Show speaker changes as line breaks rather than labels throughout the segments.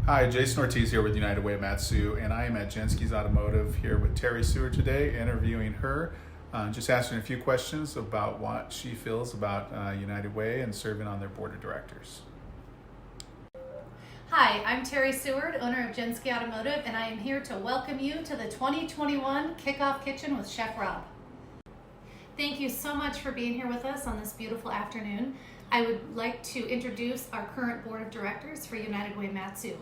Hi, Jason Ortiz here with United Way of Mat-Su, and I am at Jenske's Automotive here with Terry Seward today, interviewing her, just asking a few questions about what she feels about United Way and serving on their board of directors.
Hi, I'm Terry Seward, owner of Jenske Automotive, and I am here to welcome you to the 2021 Kickoff Kitchen with Chef Rob. Thank you so much for being here with us on this beautiful afternoon. I would like to introduce our current board of directors for United Way Mat-Su.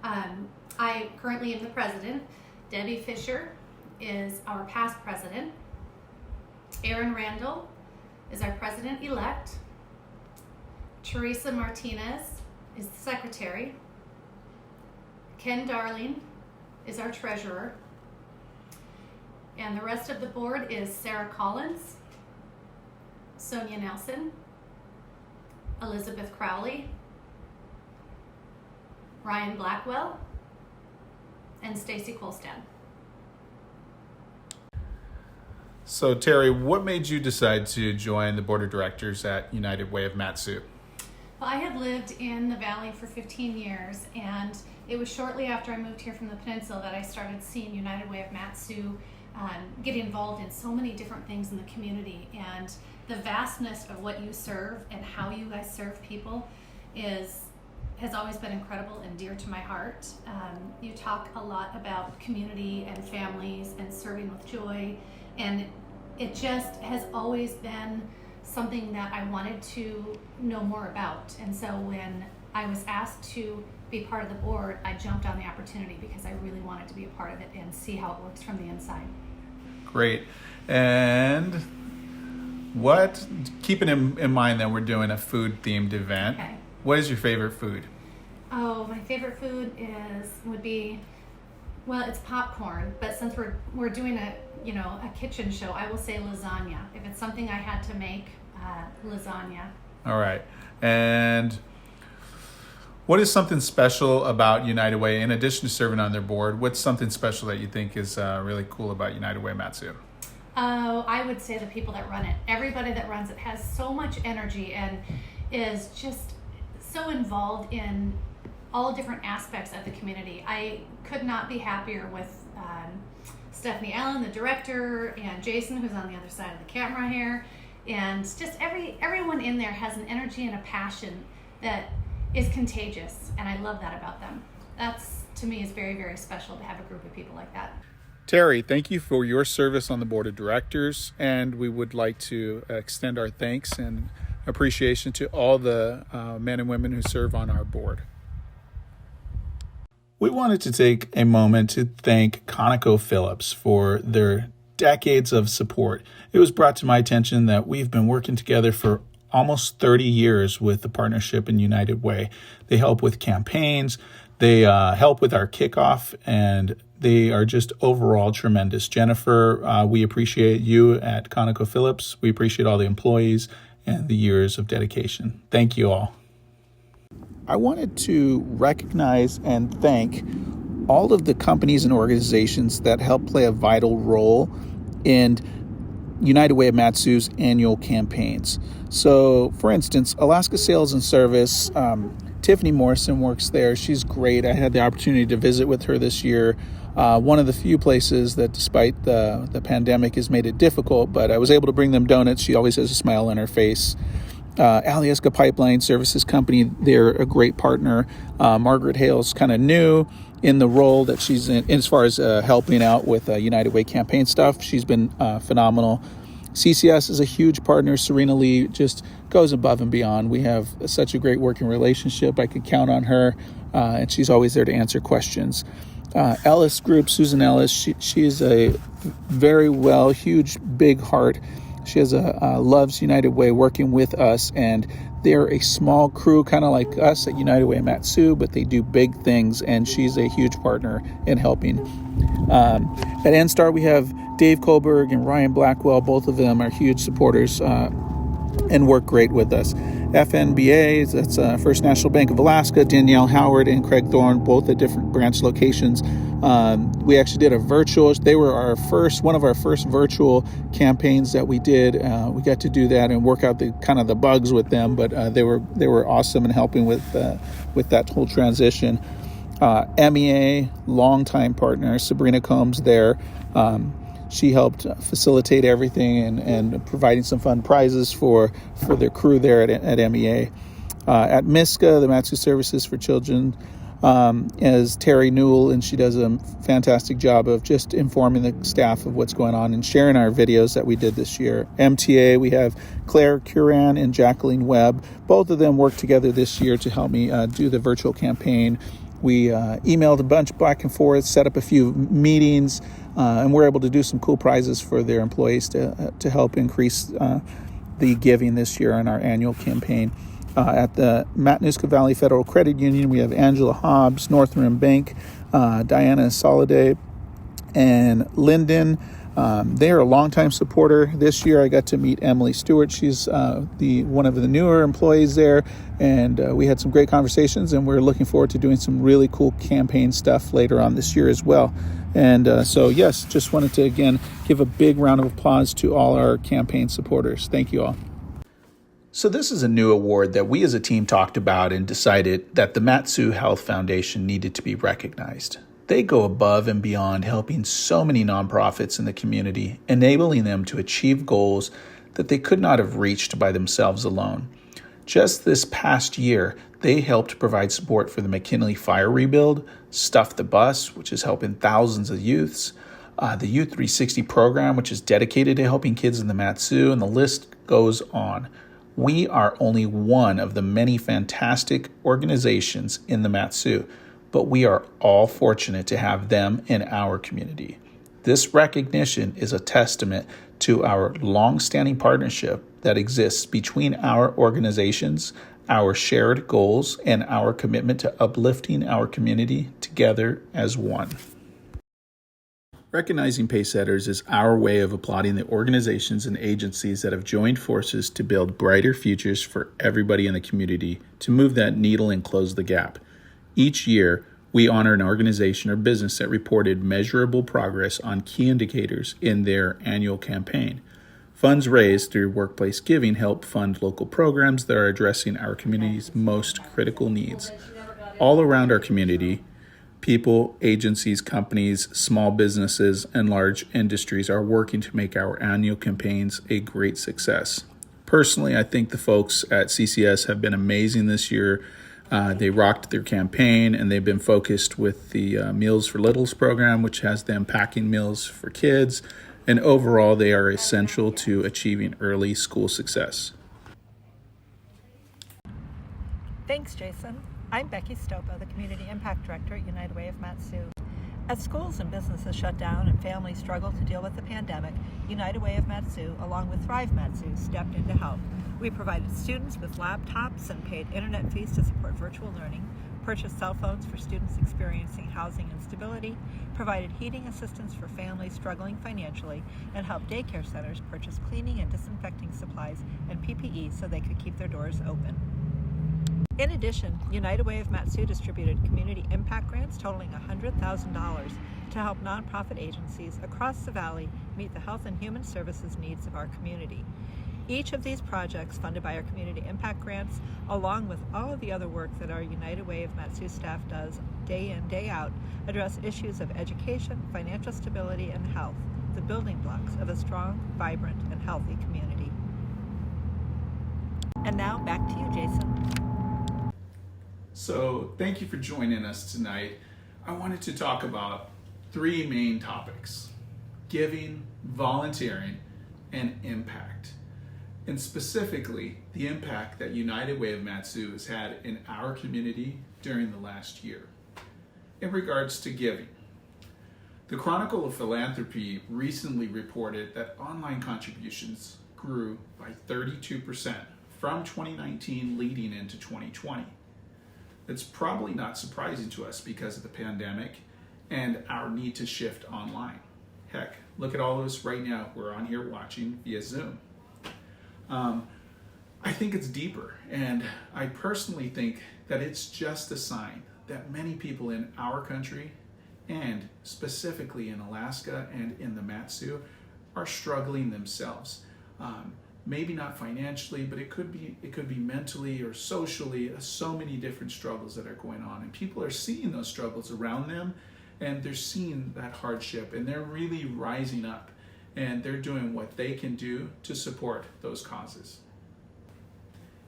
I currently am the president. Debbie Fisher is our past president. Aaron Randall is our president-elect. Teresa Martinez is the secretary. Ken Darling is our treasurer. And the rest of the board is Sarah Collins, Sonia Nelson, Elizabeth Crowley, Ryan Blackwell, and Stacy Kolstad.
So Terry, what made you decide to join the board of directors at United Way of Mat-Su?
Well, I had lived in the Valley for 15 years, and it was shortly after I moved here from the Peninsula that I started seeing United Way of Mat-Su get involved in so many different things in the community. And the vastness of what you serve and how you guys serve people has always been incredible and dear to my heart. You talk a lot about community and families and serving with joy, and it just has always been something that I wanted to know more about. And so when I was asked to be part of the board, I jumped on the opportunity because I really wanted to be a part of it and see how it works from the inside.
Great. And keeping in mind that we're doing a food-themed event,
Okay.
What is your favorite food?
Oh, my favorite food would be, well, it's popcorn, but since we're doing a kitchen show, I will say lasagna. If it's something I had to make, lasagna.
All right. And what is something special about United Way, in addition to serving on their board? What's something special that you think is really cool about United Way Mat-Su?
Oh, I would say the people that run it. Everybody that runs it has so much energy and is just so involved in all different aspects of the community. I could not be happier with Stephanie Allen, the director, and Jason, who's on the other side of the camera here. And just everyone in there has an energy and a passion that is contagious, and I love that about them. That's, to me, is very, very special to have a group of people like that.
Terry, thank you for your service on the board of directors, and we would like to extend our thanks and appreciation to all the men and women who serve on our board. We wanted to take a moment to thank ConocoPhillips for their decades of support. It was brought to my attention that we've been working together for almost 30 years with the partnership in United Way. They help with campaigns, they help with our kickoff, and they are just overall tremendous. Jennifer, we appreciate you at ConocoPhillips. We appreciate all the employees and the years of dedication. Thank you all. I wanted to recognize and thank all of the companies and organizations that help play a vital role in United Way of Mat-Su's annual campaigns. So, for instance, Alaska Sales and Service, Tiffany Morrison works there. She's great. I had the opportunity to visit with her this year. One of the few places that, despite the pandemic, has made it difficult, but I was able to bring them donuts. She always has a smile on her face. Alyeska Pipeline Services Company, they're a great partner. Margaret Hale's kind of new in the role that she's in as far as helping out with United Way campaign stuff. She's been phenomenal. CCS is a huge partner. Serena Lee just goes above and beyond. We have such a great working relationship. I could count on her, and she's always there to answer questions. Ellis Group, Susan Ellis, she's a very huge, big heart. She has loves United Way working with us, and they're a small crew, kind of like us at United Way Mat-Su, but they do big things, and she's a huge partner in helping. At NSTAR, we have Dave Kohlberg and Ryan Blackwell. Both of them are huge supporters and work great with us. FNBA, that's First National Bank of Alaska, Danielle Howard and Craig Thorne, both at different branch locations. We actually did a virtual. They were one of our first virtual campaigns that we did. We got to do that and work out the bugs with them, but they were awesome in helping with that whole transition. MEA, longtime partner, Sabrina Combs there. She helped facilitate everything and providing some fun prizes for their crew there at MEA. At MISCA, the Mat-Su Services for Children, as Terry Newell, and she does a fantastic job of just informing the staff of what's going on and sharing our videos that we did this year. MTA, we have Claire Curran and Jacqueline Webb. Both of them worked together this year to help me do the virtual campaign. We emailed a bunch back and forth, set up a few meetings, and we're able to do some cool prizes for their employees to help increase the giving this year in our annual campaign. At the Matanuska Valley Federal Credit Union, we have Angela Hobbs, Northrim Bank, Diana Soliday, and Lyndon. They are a longtime supporter. This year I got to meet Emily Stewart. She's one of the newer employees there, and we had some great conversations, and we're looking forward to doing some really cool campaign stuff later on this year as well. And so, yes, just wanted to, again, give a big round of applause to all our campaign supporters. Thank you all. So this is a new award that we as a team talked about and decided that the Mat-Su Health Foundation needed to be recognized. They go above and beyond helping so many nonprofits in the community, enabling them to achieve goals that they could not have reached by themselves alone. Just this past year, they helped provide support for the McKinley Fire Rebuild, Stuff the Bus, which is helping thousands of youths, the Youth 360 program, which is dedicated to helping kids in the Mat-Su, and the list goes on. We are only one of the many fantastic organizations in the Mat-Su, but we are all fortunate to have them in our community. This recognition is a testament to our long-standing partnership that exists between our organizations, our shared goals, and our commitment to uplifting our community together as one. Recognizing Pacesetters is our way of applauding the organizations and agencies that have joined forces to build brighter futures for everybody in the community, to move that needle and close the gap. Each year, we honor an organization or business that reported measurable progress on key indicators in their annual campaign. Funds raised through workplace giving help fund local programs that are addressing our community's most critical needs. All around our community, people, agencies, companies, small businesses, and large industries are working to make our annual campaigns a great success. Personally, I think the folks at CCS have been amazing this year. They rocked their campaign, and they've been focused with the Meals for Littles program, which has them packing meals for kids. And overall, they are essential to achieving early school success.
Thanks, Jason. I'm Becky Stopa, the Community Impact Director at United Way of Mat-Su. As schools and businesses shut down and families struggle to deal with the pandemic, United Way of Mat-Su, along with Thrive Mat-Su, stepped in to help. We provided students with laptops and paid internet fees to support virtual learning, purchased cell phones for students experiencing housing instability, provided heating assistance for families struggling financially, and helped daycare centers purchase cleaning and disinfecting supplies and PPE so they could keep their doors open. In addition, United Way of Mat-Su distributed community impact grants totaling $100,000 to help nonprofit agencies across the valley meet the health and human services needs of our community. Each of these projects, funded by our community impact grants, along with all of the other work that our United Way of Mat-Su staff does day in, day out, address issues of education, financial stability, and health, the building blocks of a strong, vibrant, and healthy community. And now back to you, Jason.
So thank you for joining us tonight. I wanted to talk about three main topics: giving, volunteering, and impact. And specifically, the impact that United Way of Mat-Su has had in our community during the last year. In regards to giving, the Chronicle of Philanthropy recently reported that online contributions grew by 32% from 2019 leading into 2020. It's probably not surprising to us because of the pandemic and our need to shift online. Heck, look at all of us right now. We're on here watching via Zoom. I think it's deeper, and I personally think that it's just a sign that many people in our country, and specifically in Alaska and in the Mat-Su, are struggling themselves. Maybe not financially, but it could be mentally or socially. So many different struggles that are going on, and people are seeing those struggles around them, and they're seeing that hardship, and they're really rising up, and they're doing what they can do to support those causes.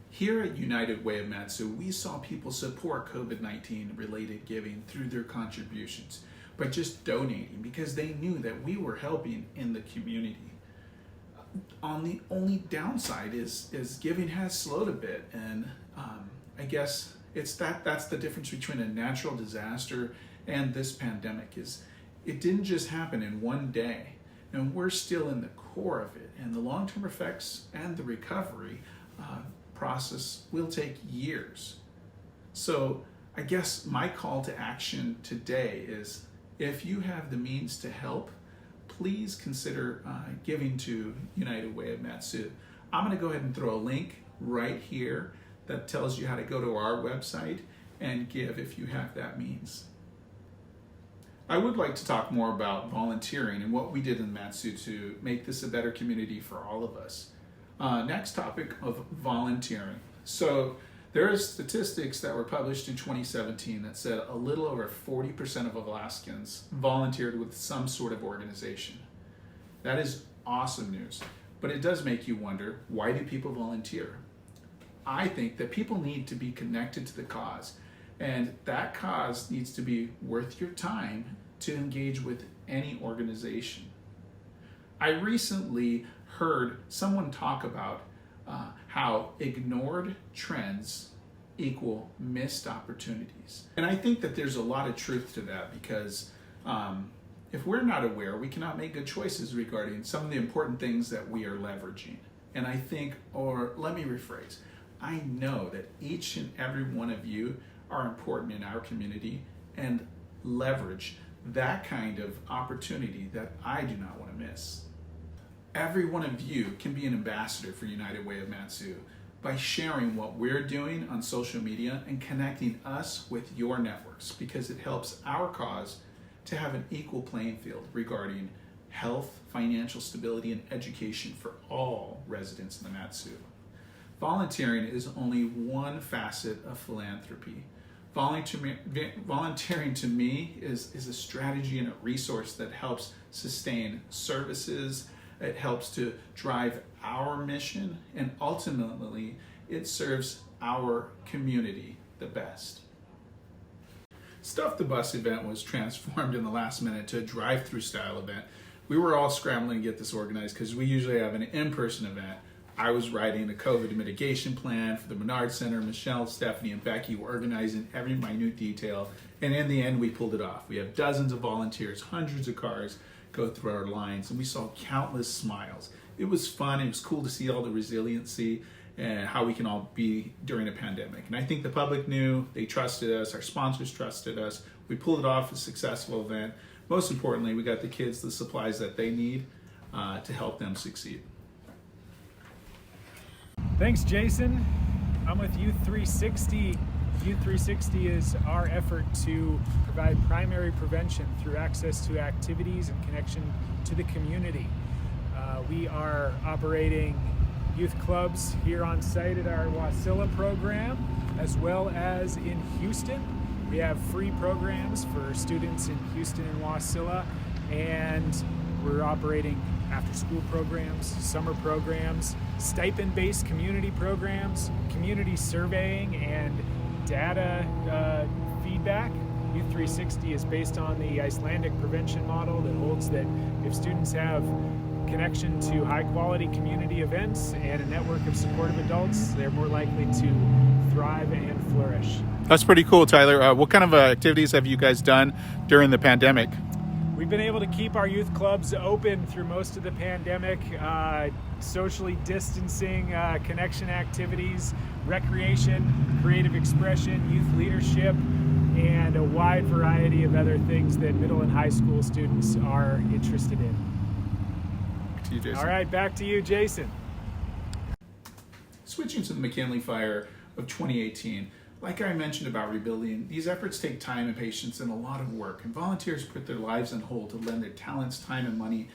Here at United Way of Mat-Su, we saw people support COVID-19 related giving through their contributions by just donating, because they knew that we were helping in the community. On the only downside is giving has slowed a bit, and I guess that's the difference between a natural disaster and this pandemic. Is it didn't just happen in one day, and we're still in the core of it, and the long-term effects and the recovery process will take years. So I guess my call to action today is, if you have the means to help, please consider giving to United Way of Mat-Su. I'm going to go ahead and throw a link right here that tells you how to go to our website and give if you have that means. I would like to talk more about volunteering and what we did in Mat-Su to make this a better community for all of us. Next topic of volunteering. So there are statistics that were published in 2017 that said a little over 40% of Alaskans volunteered with some sort of organization. That is awesome news, but it does make you wonder, why do people volunteer? I think that people need to be connected to the cause, and that cause needs to be worth your time to engage with any organization. I recently heard someone talk about how ignored trends equal missed opportunities. And I think that there's a lot of truth to that, because if we're not aware, we cannot make good choices regarding some of the important things that we are leveraging. And I think, or let me rephrase, I know that each and every one of you are important in our community and leverage that kind of opportunity that I do not want to miss. Every one of you can be an ambassador for United Way of Mat-Su by sharing what we're doing on social media and connecting us with your networks, because it helps our cause to have an equal playing field regarding health, financial stability, and education for all residents in the Mat-Su. Volunteering is only one facet of philanthropy. Volunteering to me is a strategy and a resource that helps sustain services. It helps to drive our mission, and ultimately it serves our community the best. Stuff the Bus event was transformed in the last minute to a drive-through style event. We were all scrambling to get this organized because we usually have an in-person event. I was writing the COVID mitigation plan for the Menard Center. Michelle, Stephanie, and Becky were organizing every minute detail, and in the end we pulled it off. We have dozens of volunteers, hundreds of cars go through our lines, and we saw countless smiles. It was fun. It was cool to see all the resiliency and how we can all be during a pandemic. And I think the public knew, they trusted us, our sponsors trusted us. We pulled it off, a successful event. Most importantly, we got the kids the supplies that they need to help them succeed.
Thanks, Jason. I'm with Youth 360. Youth 360 is our effort to provide primary prevention through access to activities and connection to the community. We are operating youth clubs here on site at our Wasilla program, as well as in Houston. We have free programs for students in Houston and Wasilla, and we're operating after-school programs, summer programs, stipend-based community programs, community surveying, and data feedback. Youth 360 is based on the Icelandic prevention model that holds that if students have connection to high-quality community events and a network of supportive adults, they're more likely to thrive and flourish.
That's pretty cool, Tyler. What kind of activities have you guys done during the pandemic?
We've been able to keep our youth clubs open through most of the pandemic, socially distancing, connection activities, recreation, creative expression, youth leadership, and a wide variety of other things that middle and high school students are interested in.
To you, Jason.
All right, back to you, Jason.
Switching to the McKinley Fire of 2018, like I mentioned about rebuilding, these efforts take time and patience and a lot of work, and volunteers put their lives on hold to lend their talents, time, and money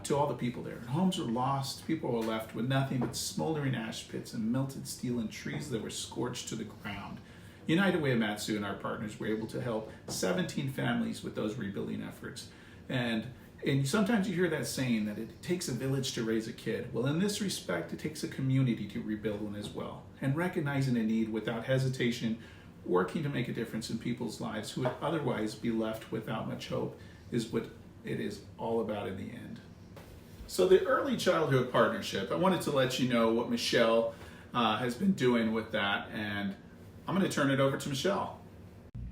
to all the people there. Homes were lost, people were left with nothing but smoldering ash pits and melted steel and trees that were scorched to the ground. United Way of Mat-Su and our partners were able to help 17 families with those rebuilding efforts. And sometimes you hear that saying that it takes a village to raise a kid. Well, in this respect, it takes a community to rebuild one as well. And recognizing a need without hesitation, working to make a difference in people's lives who would otherwise be left without much hope is what it is all about in the end. So the Early Childhood Partnership, I wanted to let you know what Michelle has been doing with that, and I'm going to turn it over to Michelle.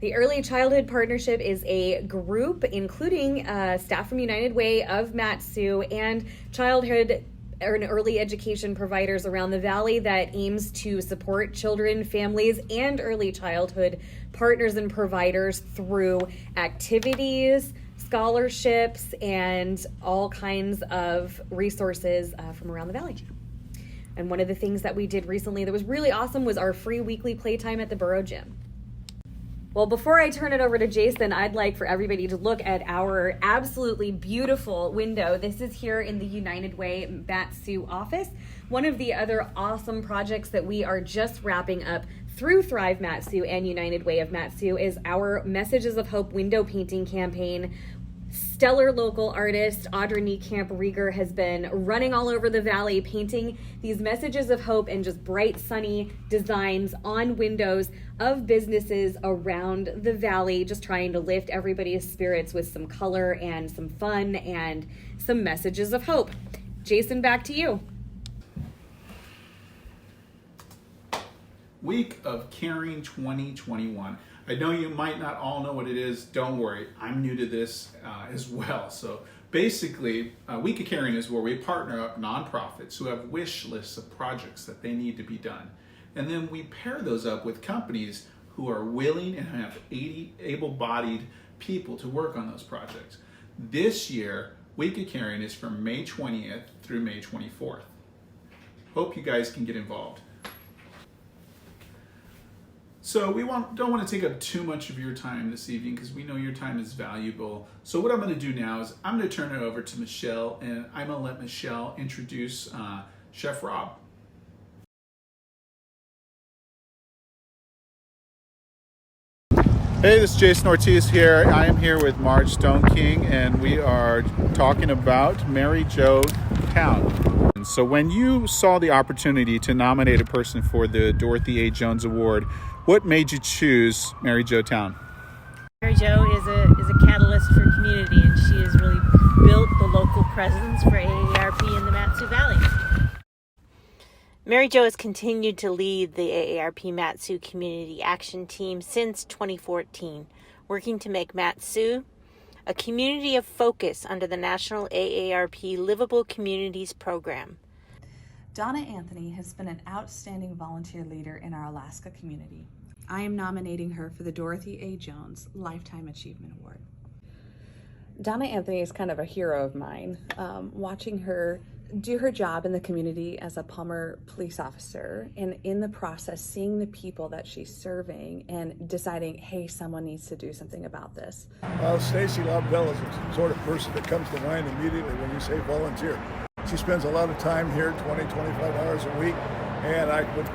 The Early Childhood Partnership is a group including staff from United Way of Mat-Su and childhood and early education providers around the valley that aims to support children, families, and early childhood partners and providers through activities, scholarships, and all kinds of resources from around the valley. And one of the things that we did recently that was really awesome was our free weekly playtime at the Borough Gym. Well, before I turn it over to Jason, I'd like for everybody to look at our absolutely beautiful window. This is here in the United Way Mat-Su office. One of the other awesome projects that we are just wrapping up through Thrive Mat-Su and United Way of Mat-Su is our Messages of Hope window painting campaign. Stellar local artist Audrey Niekamp Rieger has been running all over the valley painting these messages of hope and just bright sunny designs on windows of businesses around the valley, just trying to lift everybody's spirits with some color and some fun and some messages of hope. Jason, back to you.
Week of Caring 2021. I know you might not all know what it is. Don't worry, I'm new to this as well. So basically, Week of Caring is where we partner up nonprofits who have wish lists of projects that they need to be done. And then we pair those up with companies who are willing and have able-bodied people to work on those projects. This year, Week of Caring is from May 20th through May 24th. Hope you guys can get involved. So we don't want to take up too much of your time this evening because we know your time is valuable. So what I'm going to do now is I'm going to turn it over to Michelle, and I'm going to let Michelle introduce Chef Rob. Hey, this is Jason Ortiz here. I am here with Marge Stone King, and we are talking about Mary Jo Town. So when you saw the opportunity to nominate a person for the Dorothy A. Jones Award, what made you choose Mary Jo Town?
Mary Jo is a catalyst for community, and she has really built the local presence for AARP in the Mat-Su Valley. Mary Jo has continued to lead the AARP Mat-Su Community Action Team since 2014, working to make Mat-Su a community of focus under the National AARP Livable Communities Program.
Donna Anthony has been an outstanding volunteer leader in our Alaska community. I am nominating her for the Dorothy A. Jones Lifetime Achievement Award.
Donna Anthony is kind of a hero of mine. Watching her do her job in the community as a Palmer police officer, and in the process seeing the people that she's serving and deciding, hey, someone needs to do something about this.
Stacy Lobdell is the sort of person that comes to mind immediately when you say volunteer. She spends a lot of time here, 20, 25 hours a week, and I would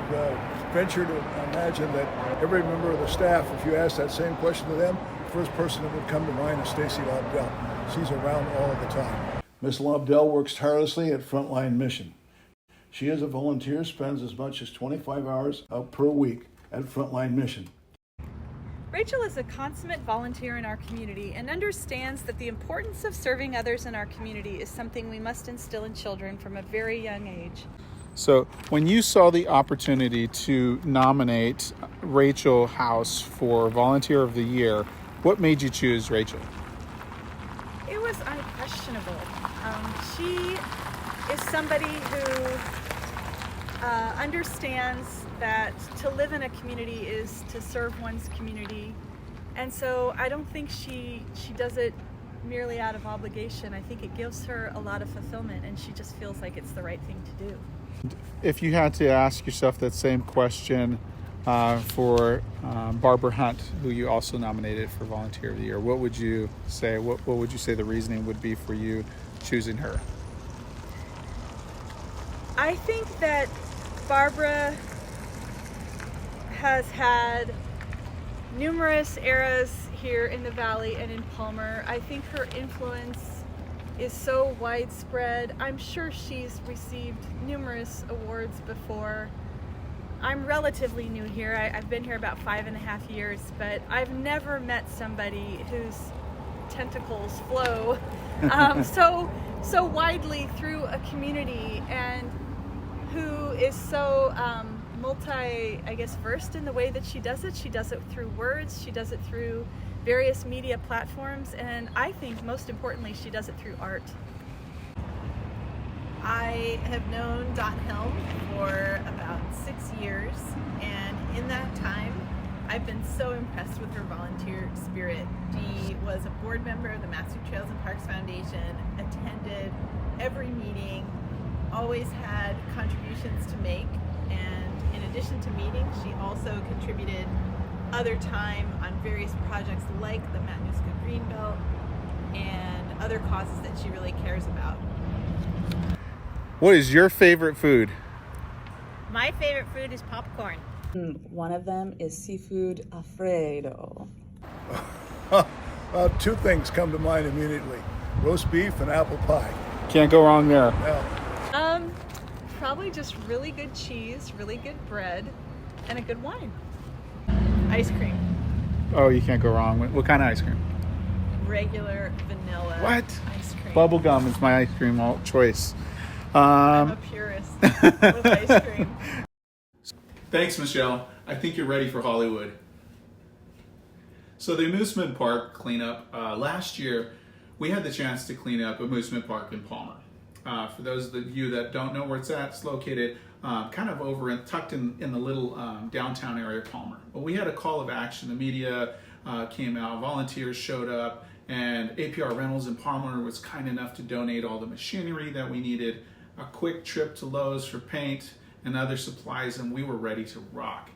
venture to imagine that every member of the staff, if you ask that same question to them, the first person that would come to mind is Stacy Lobdell. She's around all the time. Ms. Lobdell works tirelessly at Frontline Mission. She as a volunteer spends as much as 25 hours per week at Frontline Mission.
Rachel is a consummate volunteer in our community and understands that the importance of serving others in our community is something we must instill in children from a very young age.
So when you saw the opportunity to nominate Rachel House for Volunteer of the Year, what made you choose Rachel?
It was unquestionable. She is somebody who understands that to live in a community is to serve one's community. And so I don't think she does it merely out of obligation. I think it gives her a lot of fulfillment, and she just feels like it's the right thing to do.
If you had to ask yourself that same question for Barbara Hunt, who you also nominated for Volunteer of the Year, what would you say? What would you say the reasoning would be for you choosing her?
I think that Barbara has had numerous eras here in the Valley and in Palmer. I think her influence is so widespread. I'm sure she's received numerous awards before. I'm relatively new here. I've been here about 5.5 years, but I've never met somebody whose tentacles flow so widely through a community, and who is so versed in the way that she does it. She does it through words, she does it through various media platforms, and I think most importantly, she does it through art.
I have known Dawn Helm for about 6 years, and in that time, I've been so impressed with her volunteer spirit. She was a board member of the Mat-Su Trails and Parks Foundation, attended every meeting, always had contributions to make, and in addition to meetings, she also contributed other time on various projects like the Matanuska Greenbelt and other causes that she really cares about.
What is your favorite food?
My favorite food is popcorn.
One of them is seafood Alfredo.
Two things come to mind immediately: roast beef and apple pie.
Can't go wrong there.
Now,
Probably just really good cheese, really good bread, and a good wine.
Ice cream.
Oh, you can't go wrong. What kind of ice cream?
Regular vanilla
What?
ice cream.
Bubble gum is my ice cream choice.
I'm a purist with ice cream.
Thanks, Michelle. I think you're ready for Hollywood. So the amusement park cleanup, last year, we had the chance to clean up amusement park in Palmer. For those of you that don't know where it's at, it's located kind of over and tucked in the little downtown area of Palmer. Well, we had a call of action. The media came out, volunteers showed up, and APR Rentals in Palmer was kind enough to donate all the machinery that we needed, a quick trip to Lowe's for paint and other supplies, and we were ready to rock.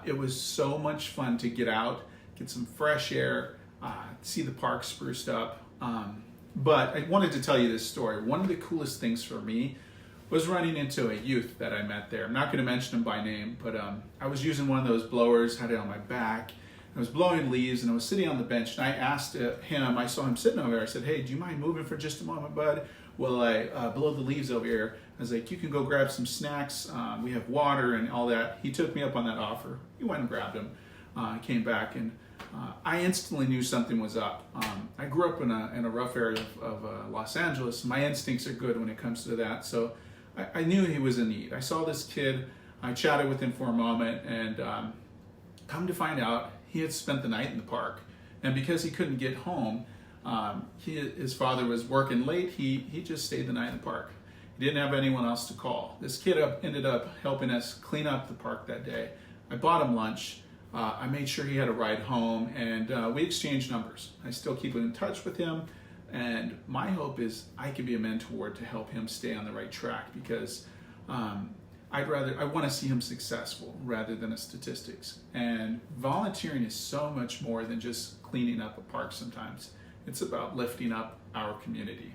It was so much fun to get out, get some fresh air, see the park spruced up. But I wanted to tell you this story. One of the coolest things for me was running into a youth that I met there. I'm not going to mention him by name, but I was using one of those blowers, had it on my back. I was blowing leaves, and I was sitting on the bench, and I asked him, I saw him sitting over there, I said, "Hey, do you mind moving for just a moment, bud, while I blow the leaves over here?" I was like, "You can go grab some snacks, we have water and all that." He took me up on that offer. He went and grabbed them, came back, and I instantly knew something was up. I grew up in a rough area of Los Angeles. My instincts are good when it comes to that, so I knew he was in need. I saw this kid, I chatted with him for a moment, and come to find out, he had spent the night in the park. And because he couldn't get home, his father was working late, he just stayed the night in the park. He didn't have anyone else to call. This kid ended up helping us clean up the park that day. I bought him lunch. I made sure he had a ride home, and we exchanged numbers. I still keep in touch with him, and my hope is I can be a mentor to help him stay on the right track, because I want to see him successful rather than a statistics. And volunteering is so much more than just cleaning up a park sometimes. It's about lifting up our community.